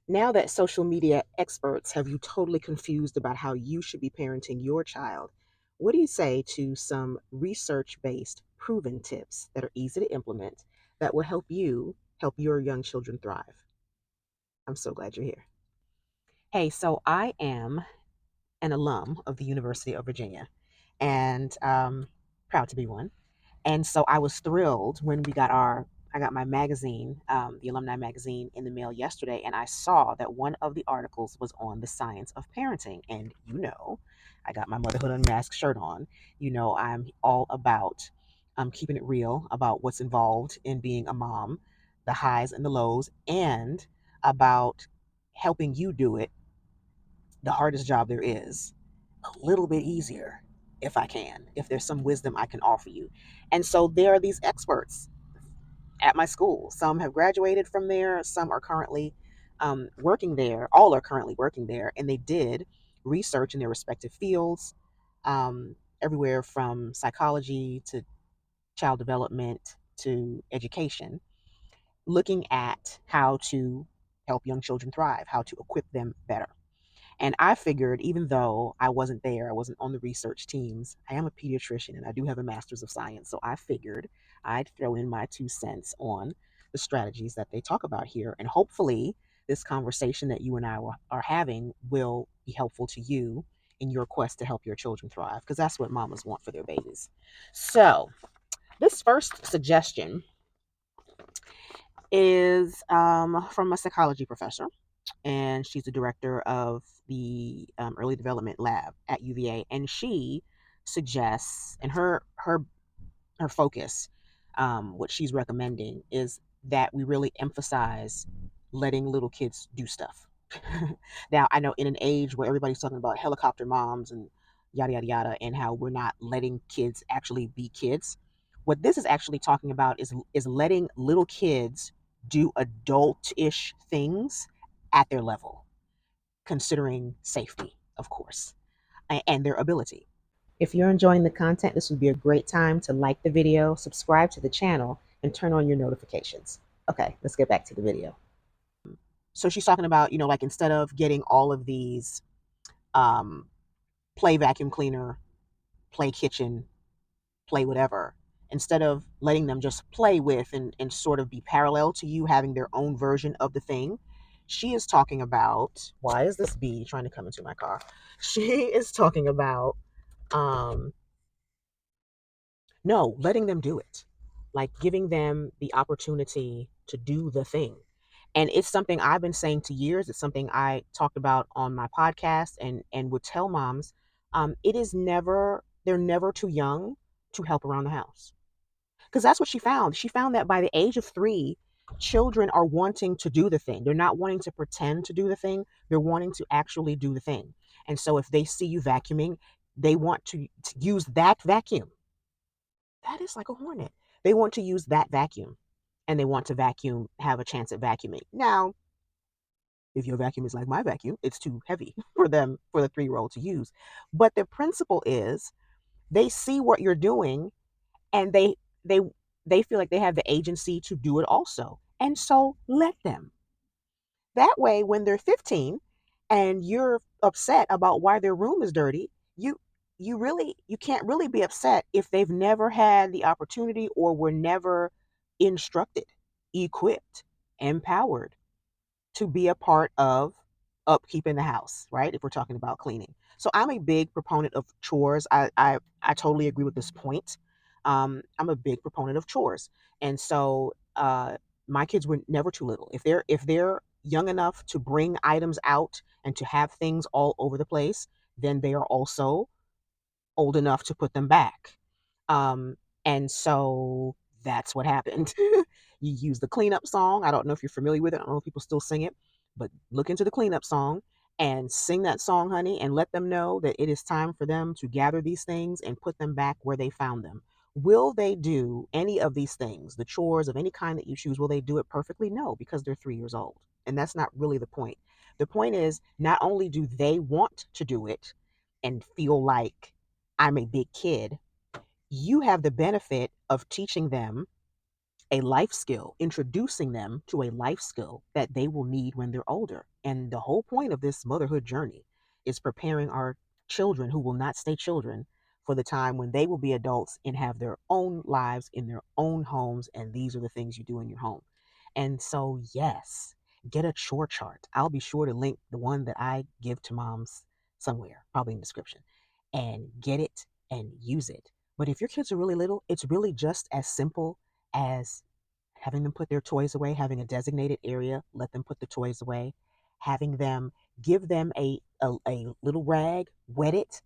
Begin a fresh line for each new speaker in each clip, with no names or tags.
Now that social media experts have you totally confused about how you should be parenting your child, what do you say to some research based, proven tips that are easy to implement that will help you help your young children thrive? I'm so glad you're here. Hey, so I am an alum of the University of Virginia and proud to be one. And so I was thrilled when I got my magazine, the alumni magazine, in the mail yesterday, and I saw that one of the articles was on the science of parenting. And I got my Motherhood Unmasked shirt on. I'm all about keeping it real about what's involved in being a mom, the highs and the lows, and about helping you do it, the hardest job there is, a little bit easier if I can, if there's some wisdom I can offer you. And so there are these experts at my school. Some have graduated from there, some are currently working there, all are currently working there, and they did research in their respective fields, everywhere from psychology to child development to education, looking at how to help young children thrive, how to equip them better. And I figured, even though I wasn't there, I wasn't on the research teams, I am a pediatrician and I do have a master's of science. So I figured I'd throw in my 2 cents on the strategies that they talk about here. And hopefully, this conversation that you and I are having will be helpful to you in your quest to help your children thrive, because that's what mamas want for their babies. So, this first suggestion is from a psychology professor, and she's the director of the early development lab at UVA. And she suggests, and her focus, what she's recommending is that we really emphasize letting little kids do stuff. Now, I know in an age where everybody's talking about helicopter moms and yada yada yada, and how we're not letting kids actually be kids. What this is actually talking about is letting little kids do adult-ish things at their level, considering safety, of course, and their ability. If you're enjoying the content, this would be a great time to like the video, subscribe to the channel, and turn on your notifications. Okay, let's get back to the video. So she's talking about, like, instead of getting all of these um, play vacuum cleaner, play kitchen, play whatever, instead of letting them just play with and sort of be parallel to you having their own version of the thing, she is talking about, why is this bee trying to come into my car? She is talking about um, no, letting them do it, like giving them the opportunity to do the thing. And it's something I've been saying to years. It's something I talked about on my podcast and would tell moms. They're never too young to help around the house, because that's what she found. She found that by the age of 3, children are wanting to do the thing. They're not wanting to pretend to do the thing. They're wanting to actually do the thing. And so if they see you vacuuming, they want to use that vacuum. That is like a hornet. They want to use that vacuum, and they want to vacuum, have a chance at vacuuming. Now, if your vacuum is like my vacuum, it's too heavy for them, for the 3-year-old to use. But the principle is, they see what you're doing, and they they feel like they have the agency to do it also. And so let them. That way, when they're 15 and you're upset about why their room is dirty, you can't really be upset if they've never had the opportunity or were never instructed, equipped, empowered to be a part of upkeep in the house, right? If we're talking about cleaning. So I'm a big proponent of chores. I totally agree with this point. I'm a big proponent of chores. And so my kids were never too little. If they're young enough to bring items out and to have things all over the place, then they are also old enough to put them back. Um, and so that's what happened. You use the cleanup song. I don't know if you're familiar with it. I don't know if people still sing it, but look into the cleanup song and sing that song, honey, and let them know that it is time for them to gather these things and put them back where they found them. Will they do any of these things, the chores of any kind that you choose? Will they do it perfectly? No, because they're 3 years old. And that's not really the point. The point is, not only do they want to do it and feel like I'm a big kid, you have the benefit of teaching them a life skill, introducing them to a life skill that they will need when they're older. And the whole point of this motherhood journey is preparing our children who will not stay children for the time when they will be adults and have their own lives in their own homes. And these are the things you do in your home. And so, yes, get a chore chart. I'll be sure to link the one that I give to moms somewhere, probably in the description, and get it and use it. But if your kids are really little, it's really just as simple as having them put their toys away, having a designated area, let them put the toys away, having them give them a little rag, wet it,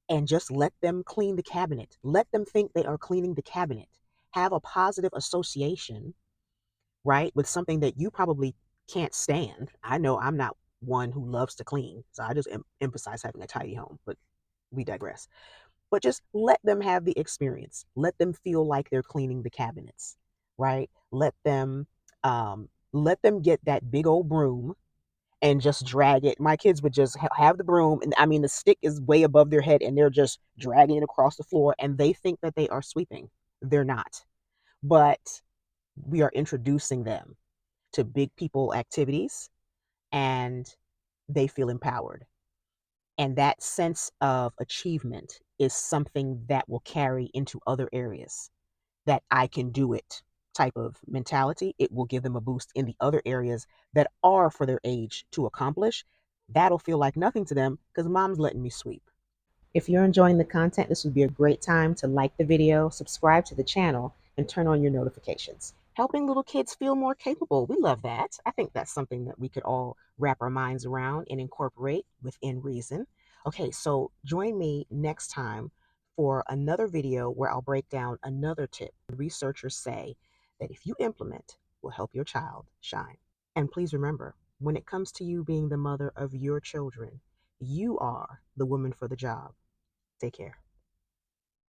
and just let them clean the cabinet. Let them think they are cleaning the cabinet. Have a positive association, right, with something that you probably can't stand. I know I'm not one who loves to clean, so I just emphasize having a tidy home, but we digress. But just let them have the experience. Let them feel like they're cleaning the cabinets, right? Let them get that big old broom and just drag it. My kids would just have the broom, and I mean the stick is way above their head, and they're just dragging it across the floor, and they think that they are sweeping. They're not. But we are introducing them to big people activities, and they feel empowered. And that sense of achievement is something that will carry into other areas. That I can do it type of mentality, it will give them a boost in the other areas that are for their age to accomplish. That'll feel like nothing to them because mom's letting me sweep. If you're enjoying the content, this would be a great time to like the video, subscribe to the channel, and turn on your notifications. Helping little kids feel more capable. We love that. I think that's something that we could all wrap our minds around and incorporate within reason. Okay, so join me next time for another video where I'll break down another tip. Researchers say that if you implement, will help your child shine. And please remember, when it comes to you being the mother of your children, you are the woman for the job. Take care.